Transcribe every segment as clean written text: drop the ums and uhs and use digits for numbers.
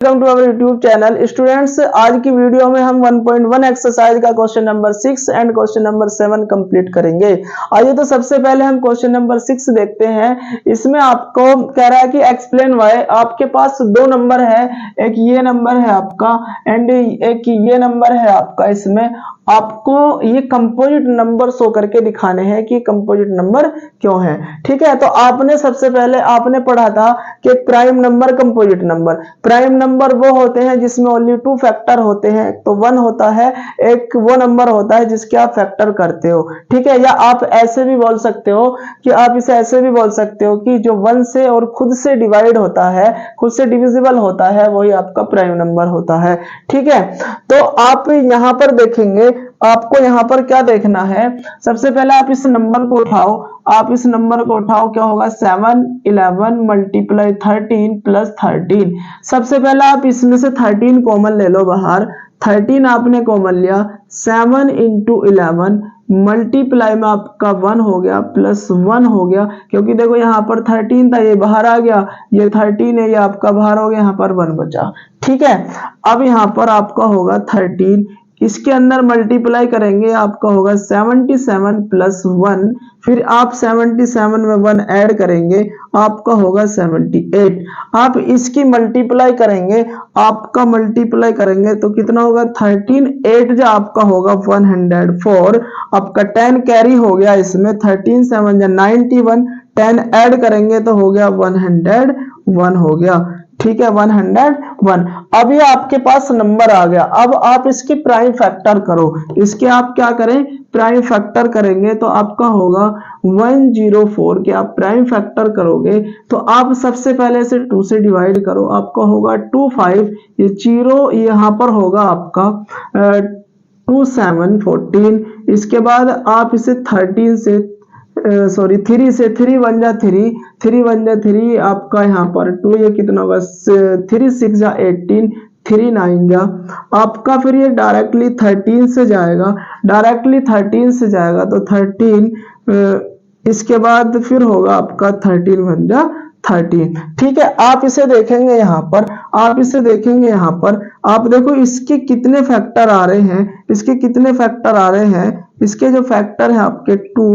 Welcome to our YouTube channel. Students, आज की video में हम 1.1 एक्सरसाइज का question number 6 and question number 7 complete करेंगे। आइए तो सबसे पहले हम क्वेश्चन नंबर 6 देखते हैं। इसमें आपको कह रहा है कि एक्सप्लेन वाई। आपके पास दो नंबर है, एक ये नंबर है आपका एंड एक ये नंबर है आपका। इसमें आपको ये कंपोजिट नंबर शो करके दिखाने हैं कि कंपोजिट नंबर क्यों है। ठीक है, तो आपने सबसे पहले आपने पढ़ा था कि prime number composite number. Prime number वो होते हैं जिसमें ओनली टू फैक्टर होते हैं, तो वन होता है, एक वो नंबर होता है जिसके आप फैक्टर करते हो। ठीक है, या आप ऐसे भी बोल सकते हो कि आप इसे ऐसे भी बोल सकते हो कि जो वन से और खुद से डिवाइड होता है, खुद से डिविजिबल होता है, वही आपका प्राइम नंबर होता है। ठीक है, तो आप यहां पर देखेंगे, आपको यहां पर क्या देखना है। सबसे पहले आप इस नंबर को उठाओ, आप इस नंबर को उठाओ, क्या होगा 7 11 मल्टीप्लाई 13 प्लस 13। सबसे पहले आप इसमें से 13 कॉमन ले लो बाहर। 13 आपने कॉमन लिया, 7 इंटू 11 मल्टीप्लाई में आपका 1 हो गया प्लस 1 हो गया, क्योंकि देखो यहाँ पर 13 था, ये बाहर आ गया, ये 13 है, ये आपका बाहर हो गया, यहाँ पर 1 बचा। ठीक है, अब यहाँ पर आपका होगा 13, इसके अंदर मल्टीप्लाई करेंगे, आपका होगा 77 प्लस 1, फिर आप 77 में 1 ऐड करेंगे, आपका होगा 78। आप इसकी मल्टीप्लाई करेंगे, आपका मल्टीप्लाई करेंगे तो कितना होगा 13 8 जो आपका होगा 104। आपका 10 कैरी हो गया, इसमें 13 7 91, 10 ऐड करेंगे तो हो गया 101 हो गया। ठीक है, 101। अभी आपके पास नंबर आ गया, अब आप इसके प्राइम फैक्टर करो। इसके आप क्या करें, प्राइम फैक्टर करेंगे तो आपका होगा 104 के आप प्राइम फैक्टर करोगे तो आप सबसे पहले से 2 से डिवाइड करो, आपका होगा 25, ये 0 यहाँ पर होगा आपका 2 7 14। इसके बाद आप इसे 13 से 3 से 3 1 जा 3, 3 1 जा 3, आपका यहाँ पर 2, ये कितना होगा 3 6 जा 18, 3 9 जा आपका, फिर ये डायरेक्टली 13 से जाएगा, डायरेक्टली 13 से जाएगा तो 13, इसके बाद फिर होगा आपका 13 1 जा 13। ठीक है, आप इसे देखेंगे यहाँ पर, आप इसे देखेंगे यहाँ पर, आप देखो इसके कितने फैक्टर आ रहे हैं, इसके कितने फैक्टर आ रहे हैं। इसके जो फैक्टर है आपके 2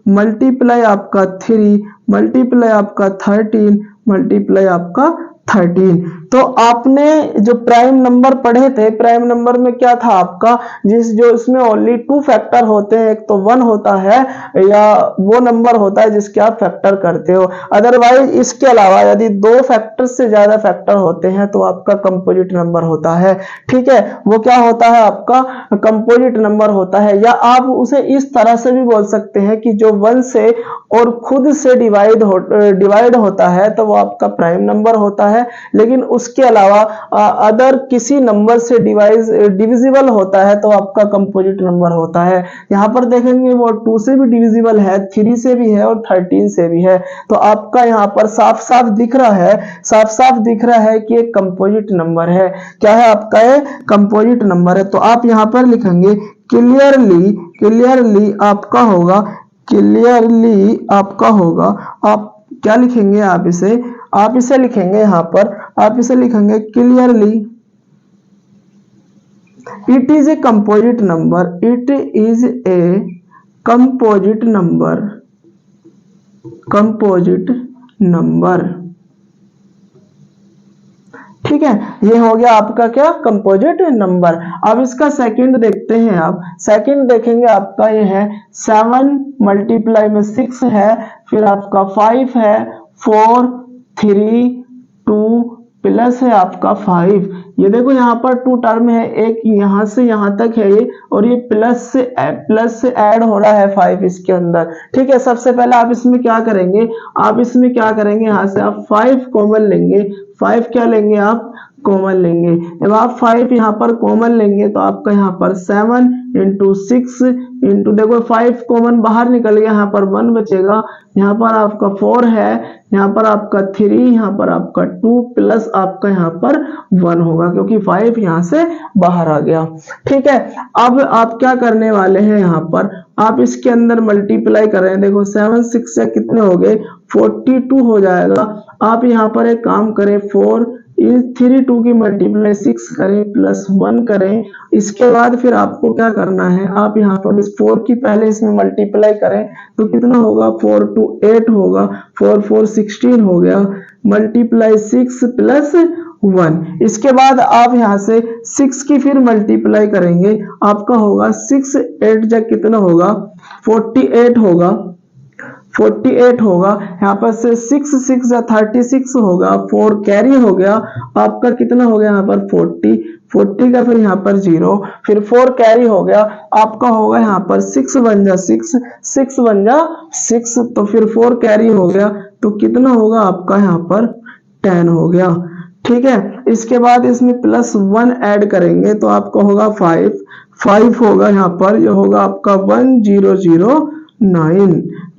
मल्टीप्लाई आपका 3 मल्टीप्लाई आपका 13 मल्टीप्लाई आपका 13। तो आपने जो प्राइम नंबर पढ़े थे, प्राइम नंबर में क्या था आपका, जो इसमें ओनली टू फैक्टर होते हैं, एक तो 1 होता है या वो नंबर होता है जिसके आप फैक्टर करते हो। अदरवाइज इसके अलावा यदि 2 फैक्टर से ज्यादा फैक्टर होते हैं तो आपका कंपोजिट नंबर होता है। ठीक है, वो क्या होता है आपका कंपोजिट नंबर होता है। या आप उसे इस तरह से भी बोल सकते हैं कि जो 1 से और खुद से डिवाइड होता है तो वो आपका प्राइम नंबर होता है, लेकिन उसके अलावा अदर किसी नंबर से डिविजिबल होता है तो आपका कंपोजिट नंबर होता है। यहाँ पर देखेंगे वो 2 से भी डिविजिबल है, 3 से भी है और 13 से भी है, तो आपका यहाँ पर साफ साफ दिख रहा है, साफ साफ दिख रहा है कि एक कंपोजिट नंबर है। क्या है आपका, ये कंपोजिट नंबर है। तो आप यहाँ पर लिखेंगे क्लियरली, क्लियरली आपका होगा, क्लियरली आपका होगा, आप क्या लिखेंगे, आप इसे लिखेंगे यहाँ पर, आप इसे लिखेंगे clearly it is a composite number, it is a composite number, composite number. ठीक है, ये हो गया आपका क्या, कंपोजिट नंबर। अब इसका सेकंड देखते हैं, आप सेकंड देखेंगे, आपका ये है 7 मल्टीप्लाई में 6 है, फिर आपका 5 है, 4 3 2 प्लस है आपका 5। ये देखो यहाँ पर 2 टर्म है, एक यहाँ से यहाँ तक है ये, और ये प्लस से ऐड हो रहा है 5 इसके अंदर। ठीक है, सबसे पहले आप इसमें क्या करेंगे, आप इसमें क्या करेंगे, यहाँ से आप 5 कॉमन लेंगे, 5 क्या लेंगे आप कॉमन लेंगे। जब आप 5 यहाँ पर कॉमन लेंगे तो आपका यहाँ पर 7 इंटू 6 इंटू, देखो 5 कॉमन बाहर निकल गया, यहाँ पर 1 बचेगा, यहाँ पर आपका 4 है, यहाँ पर आपका 3, यहाँ पर आपका 2 प्लस आपका यहाँ पर 1 होगा, क्योंकि 5 यहाँ से बाहर आ गया। ठीक है, अब आप क्या करने वाले हैं, यहाँ पर आप इसके अंदर मल्टीप्लाई कर रहे हैं, देखो 7 6 से कितने हो गए 42 हो जाएगा। आप यहाँ पर एक काम करें, 4 3 2 की मल्टीप्लाई 6 करें प्लस 1 करें। इसके बाद फिर आपको क्या करना है, आप यहाँ पर इस 4 की पहले इसमें मल्टीप्लाई करें तो कितना होगा, 4 2 8 होगा, 4 4 16 हो गया, मल्टीप्लाई 6 प्लस 1। इसके बाद आप यहाँ से 6 की फिर मल्टीप्लाई करेंगे, आपका होगा 6 8 जा कितना होगा, 48 होगा, 48 होगा। यहाँ पर से 6 6 जा 36 होगा, 4 कैरी हो गया, आपका कितना हो गया यहाँ पर 40, 40 का फिर यहाँ पर 0, फिर 4 कैरी हो गया, आपका होगा यहाँ पर 6 1 जा 6, 6 1 जा 6, तो फिर 4 कैरी हो गया, तो कितना होगा आपका यहाँ पर 10 हो गया। ठीक है, इसके बाद इसमें प्लस 1 ऐड करेंगे तो आपका होगा 5, 5 होगा यहाँ पर, ये होगा आपका 1009,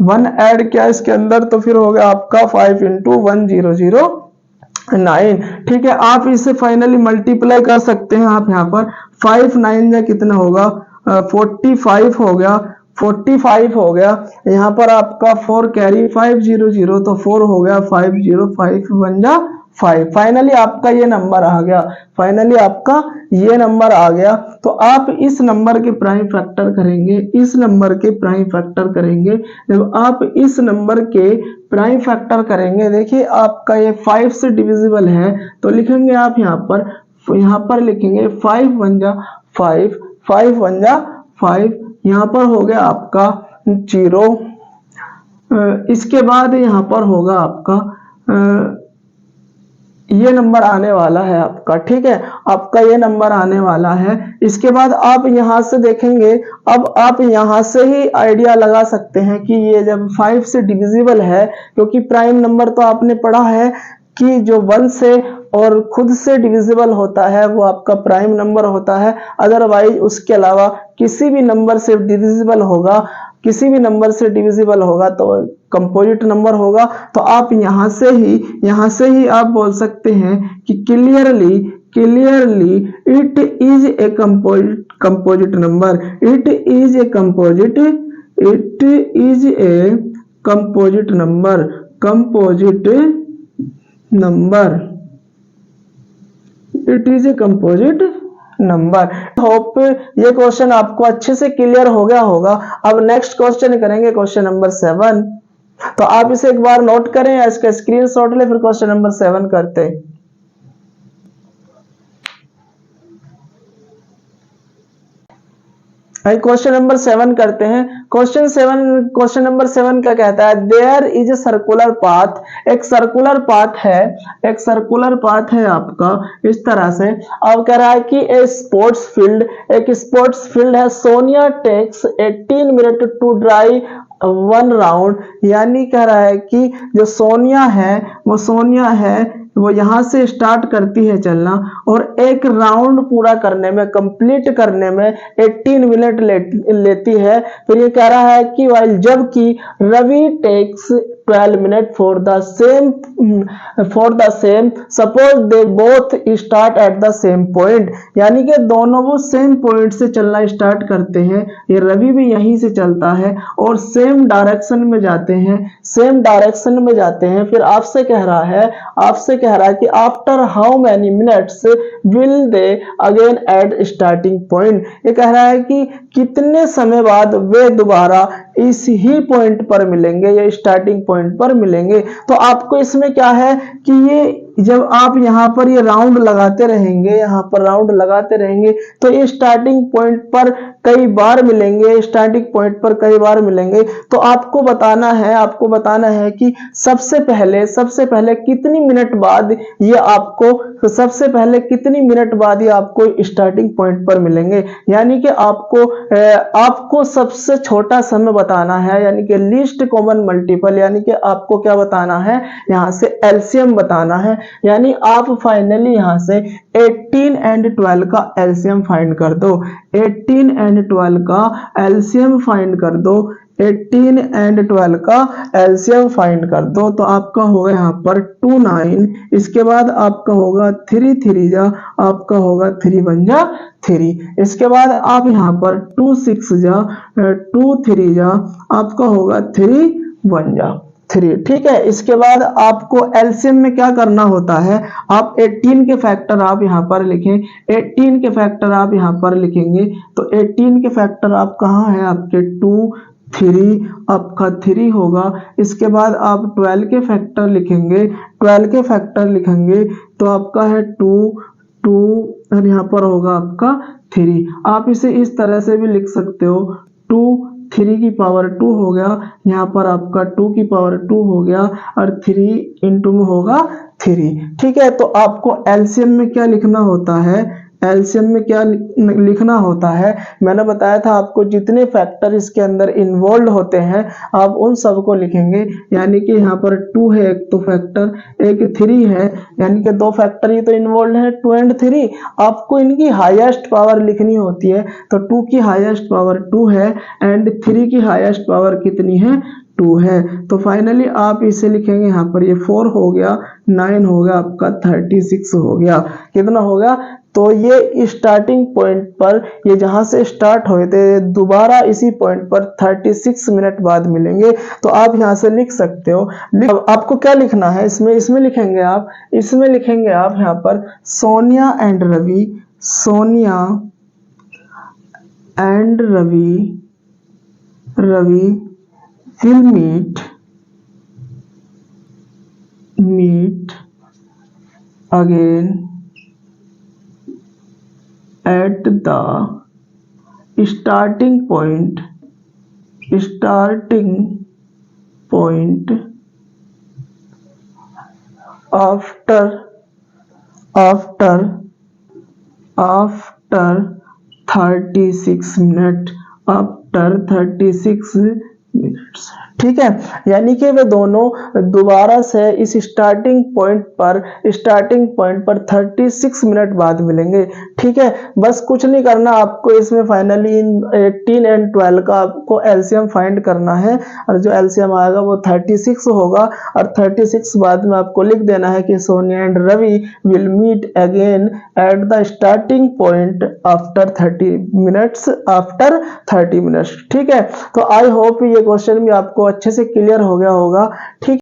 1 ऐड किया इसके अंदर तो फिर होगा आपका 5 इंटू 1009। ठीक है, आप इसे फाइनली मल्टीप्लाई कर सकते हैं, आप यहाँ पर 5 9 जा कितना होगा, 45 हो गया, 45 हो गया, यहाँ पर आपका 4 कैरी 500 तो 4 हो गया, 505 1 जा 5, फाइनली आपका ये नंबर आ गया, फाइनली आपका ये नंबर आ गया। तो आप इस नंबर के प्राइम फैक्टर करेंगे, इस नंबर के प्राइम फैक्टर करेंगे, जब आप इस नंबर के प्राइम फैक्टर करेंगे, देखिए आपका ये 5 से डिविजिबल है तो लिखेंगे आप यहाँ पर लिखेंगे 5 1 जा 5, 5 1 जा 5, यहाँ पर हो गया आपका 0, इसके बाद यहाँ पर होगा आपका ये नंबर आने वाला है आपका। ठीक है, आपका ये नंबर आने वाला है। इसके बाद आप यहां से देखेंगे, अब आप यहां से ही आइडिया लगा सकते हैं कि ये जब 5 से डिविजिबल है, क्योंकि प्राइम नंबर तो आपने पढ़ा है कि जो 1 से और खुद से डिविजिबल होता है वो आपका प्राइम नंबर होता है, अदरवाइज उसके अलावा किसी भी नंबर से डिविजिबल होगा, किसी भी नंबर से डिविजिबल होगा तो कंपोजिट नंबर होगा। तो आप यहां से ही आप बोल सकते हैं कि clearly it is a composite number, it is a composite number, it is a composite number. Hope ये क्वेश्चन आपको अच्छे से क्लियर हो गया होगा। अब नेक्स्ट क्वेश्चन करेंगे, क्वेश्चन नंबर 7। तो आप इसे एक बार नोट करें या इसका स्क्रीनशॉट ले, फिर क्वेश्चन नंबर 7 करते हैं। क्वेश्चन नंबर 7 करते हैं। क्वेश्चन नंबर 7 क्या कहता है, there is a circular path, एक सर्कुलर पाथ है आपका इस तरह से। अब कह रहा है कि एक स्पोर्ट्स फील्ड है, Sonia takes 18 minute to drive 1 round, यानी कह रहा है कि जो सोनिया है वो यहाँ से स्टार्ट करती है चलना और एक राउंड पूरा करने में, कंप्लीट करने में 18 मिनट लेती है। फिर ये कह रहा है कि वाइल जबकि Ravi takes 12 minute for the same suppose they both start at the same point, यानी कि दोनों वो सेम पॉइंट से चलना स्टार्ट करते हैं, ये रवि भी यहीं से चलता है और सेम डायरेक्शन में जाते हैं। फिर आपसे कह रहा है कि after how many minutes will they again at starting point, ये कह रहा है कि कितने समय बाद वे दोबारा इस ही पॉइंट पर मिलेंगे या स्टार्टिंग पॉइंट पर मिलेंगे। तो आपको इसमें क्या है कि ये जब आप यहाँ पर ये राउंड लगाते रहेंगे तो ये स्टार्टिंग पॉइंट पर कई बार मिलेंगे, तो आपको बताना है कि सबसे पहले कितनी मिनट बाद ये आपको स्टार्टिंग पॉइंट पर मिलेंगे, यानी कि आपको सबसे छोटा समय बताना है, यानी कि लीस्ट कॉमन मल्टीपल, यानी कि आपको क्या बताना है, यहाँ से एलसीएम बताना है। यानी आप फाइनली यहां से 18 एंड 12 का एलसीएम फाइंड कर दो, 18 एंड 12 का एलसीएम फाइंड कर दो, 18 एंड 12 का एलसीएम फाइंड कर दो। तो आपका होगा यहाँ पर 29, इसके बाद आपका होगा 3 3 जा, आपका होगा 3 1 जा 3, इसके बाद आप यहाँ पर 2 6 जा, 2 3 जा, आपका होगा 3 1 जा। 3। ठीक है, इसके बाद आपको एलसीएम में क्या करना होता है, आप 18 के फैक्टर आप यहाँ पर लिखें, 18 के फैक्टर आप यहाँ पर लिखेंगे तो 18 के फैक्टर आप कहाँ है आपके 2 3 आपका 3 होगा। इसके बाद आप 12 के फैक्टर लिखेंगे, 12 के फैक्टर लिखेंगे तो आपका है 2 2 और यहाँ पर होगा आपका 3। आप इसे इस तरह से भी लिख सकते हो, 2 3 की पावर 2 हो गया, यहाँ पर आपका 2 की पावर 2 हो गया और 3 इंटू में होगा 3। ठीक है, तो आपको एलसीएम में क्या लिखना होता है, एलसीएम में क्या लिखना होता है, मैंने बताया था आपको जितने फैक्टर इसके अंदर इन्वॉल्व होते हैं आप उन सबको लिखेंगे। यानी कि यहाँ पर 2 है एक तो फैक्टर, एक 3 है, यानी कि 2 फैक्टर ही तो इन्वॉल्व है 2 एंड 3। आपको इनकी हाईएस्ट पावर लिखनी होती है, तो 2 की हाईएस्ट पावर 2 है एंड 3 की हाईएस्ट पावर कितनी है, 2 है। तो फाइनली आप इसे लिखेंगे यहाँ पर, ये 4 हो गया, 9 हो गया, आपका 36 हो गया। कितना हो गया, तो ये स्टार्टिंग पॉइंट पर, ये जहां से स्टार्ट हुए थे दोबारा इसी पॉइंट पर 36 मिनट बाद मिलेंगे। तो आप यहां से लिख सकते हो। अब आपको क्या लिखना है इसमें लिखेंगे आप, इसमें लिखेंगे आप यहाँ पर Sonia and Ravi, Sonia and Ravi will meet again at the starting point after 36 minute, after 36 minutes. ठीक है, यानी कि वे दोनों दोबारा से इस स्टार्टिंग पॉइंट पर 36 मिनट बाद मिलेंगे। ठीक है, बस कुछ नहीं करना आपको, इसमें फाइनली इन 18 एंड 12 का आपको एलसीएम फाइंड करना है और जो एलसीएम आएगा वो 36 होगा और 36 बाद में आपको लिख देना है कि Sonia and Ravi will meet again at the starting point after 30 minutes. ठीक है, तो आई होप ये क्वेश्चन भी आपको अच्छे से क्लियर हो गया होगा। ठीक।